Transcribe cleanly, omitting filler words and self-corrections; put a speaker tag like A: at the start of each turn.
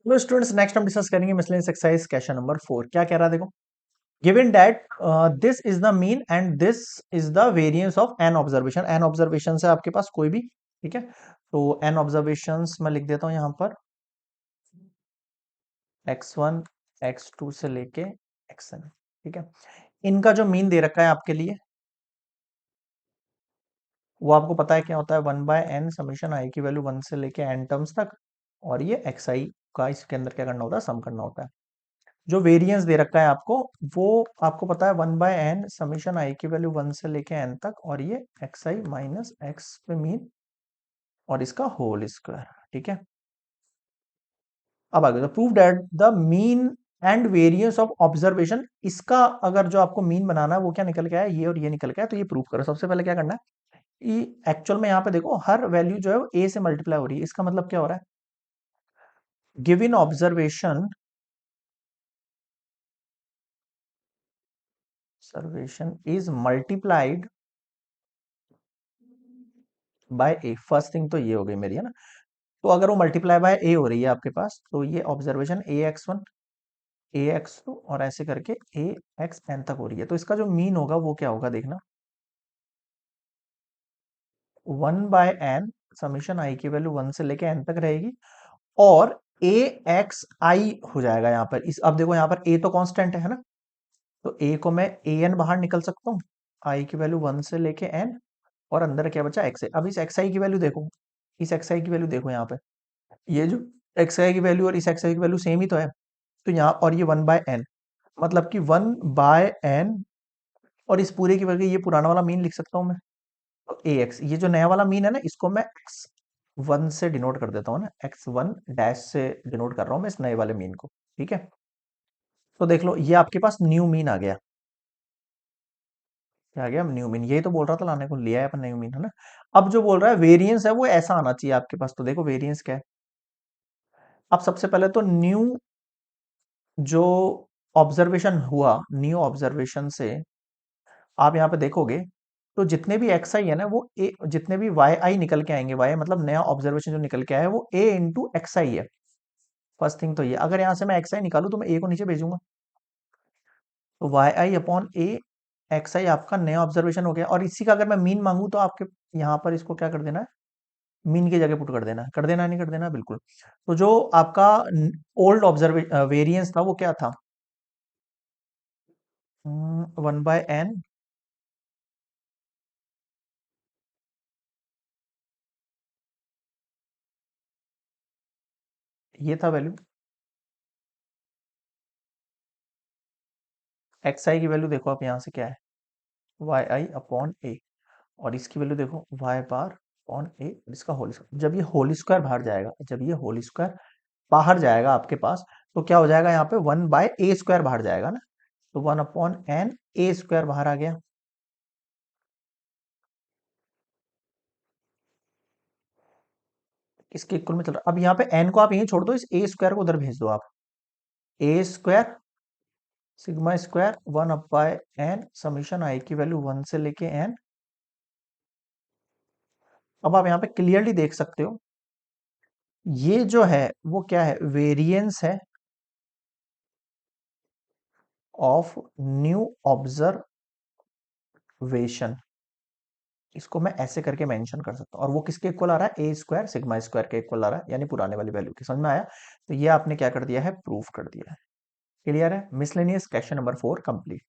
A: तो students next हम discuss करेंगे मिसलेनियस एक्सरसाइज क्वेश्चन नंबर 4। क्या कह रहा है देखो, given that this is the mean and this is the variance of an observation. An observation है आपके पास कोई भी, ठीक है। तो एन ऑब्जर्वेशंस मैं लिख देता हूं यहां पर, x1 x2 से लेके xn, ठीक है। इनका जो मीन दे रखा है आपके लिए, वो आपको पता है क्या होता है, 1/n समेशन आई की वैल्यू 1 से लेके n टर्म्स तक, और ये xi का इसके अंदर क्या करना होता है, सम करना होता है। जो वेरिएंस दे रखा है आपको, वो आपको पता है 1/n समेशन आई की वैल्यू 1 से लेके n तक, और ये xi माइनस x पे मीन और इसका होल स्क्वायर, ठीक है। अब आगे तो prove that the mean and variance of observation, इसका अगर जो आपको मीन बनाना है वो क्या निकल के आया, ये और ये निकल के आया, तो ये प्रूव करो। सबसे पहले क्या करना है, ये एक्चुअल में यहाँ पे देखो हर वैल्यू जो है वो a से मल्टीप्लाई हो रही है। इसका मतलब क्या हो रहा है, given observation is multiplied by A. First thing तो ये हो गई मेरी, है ना। तो अगर वो मल्टीप्लाई बाय ए हो रही है आपके पास, तो ये observation a x1 a x2 और ऐसे करके a(xn) तक हो रही है। तो इसका जो मीन होगा वो क्या होगा देखना, 1/n समीशन आई की वैल्यू 1 से लेके n तक रहेगी, और a(xi) हो जाएगा यहाँ पर। इस अब देखो यहाँ पर a तो कांस्टेंट है ना, तो a को मैं an बाहर निकल सकता हूँ, i की वैल्यू 1 से लेके n, और अंदर क्या बचा xi। अब इस xi की वैल्यू देखो, इस xi की वैल्यू देखो यहाँ पे, ये जो xi की वैल्यू और इस xi की वैल्यू सेम ही तो है। तो यहाँ और ये 1/n, मतलब कि 1/n, और इस पूरे की वजह ये पुराना वाला मीन लिख सकता हूँ मैं, तो ax, ये जो नया वाला मीन है ना, इसको मैं x1 से डिनोट कर देता हूँ ना, x1 डैश से डिनोट कर रहा हूँ मैं इस नए वाले मीन को, ठीक है। तो देख लो ये आपके पास न्यू मीन आ गया। क्या आ गया, न्यू मीन। यही तो बोल रहा था लाने को, लिया है अपन न्यू मीन, है ना। अब जो बोल रहा है वेरिएंस है वो ऐसा आना चाहिए आपके पास। तो देखो वेरिएंस क्या है, अब सबसे पहले तो न्यू जो ऑब्जर्वेशन हुआ, न्यू ऑब्जर्वेशन से आप यहाँ पे देखोगे, तो जितने भी एक्स आई है ना, वो ए, जितने भी वाई आई निकल के आएंगे, वाई मतलब नया ऑब्जर्वेशन जो निकल के आया है, वो ए इंटू एक्स आई है। फर्स्ट थिंग तो ये, अगर यहाँ से मैं एक्स आई निकालू तो मैं ए को नीचे भेजूंगा, तो वाई आई अपॉन ए एक्स आई आपका नया ऑब्जर्वेशन हो गया। और इसी का अगर मैं मीन मांगू तो आपके यहाँ पर इसको क्या कर देना है, मीन की जगह पुट कर देना है, कर देना नहीं कर देना, बिल्कुल। तो जो आपका ओल्ड ऑब्जर्वे वेरिएंस था वो क्या था, 1/n, ये था वैल्यू। एक्स आई की वैल्यू देखो आप यहाँ से क्या है, वाई आई अपॉन ए, और इसकी वैल्यू देखो वाई बार अपॉन ए, इसका होल स्क्वायर। जब ये होल स्क्वायर बाहर जाएगा, जब ये होल स्क्वायर बाहर जाएगा आपके पास, तो क्या हो जाएगा यहाँ पे 1/a² बाहर जाएगा ना, तो 1/n a² बाहर आ गया। इसके इक्वल में चल रहा, अब यहाँ पे n को आप यहीं छोड़ दो, इस a² को उधर भेज दो आप, a² sigma square 1/n summation आई की वैल्यू 1 से लेके n। अब आप यहाँ पे क्लियरली देख सकते हो, ये जो है वो क्या है, वेरिएंस है ऑफ न्यू ऑब्जर्वेशन। इसको मैं ऐसे करके मेंशन कर सकता हूँ, और वो किसके इक्वल आ रहा है, a² सिग्मा स्क्वायर के इक्वल आ रहा है, यानी पुराने वाली वैल्यू की। समझ में आया, तो ये आपने क्या कर दिया है, प्रूफ कर दिया है। क्लियर है, मिसलेनियस क्वेश्चन नंबर 4 कंप्लीट।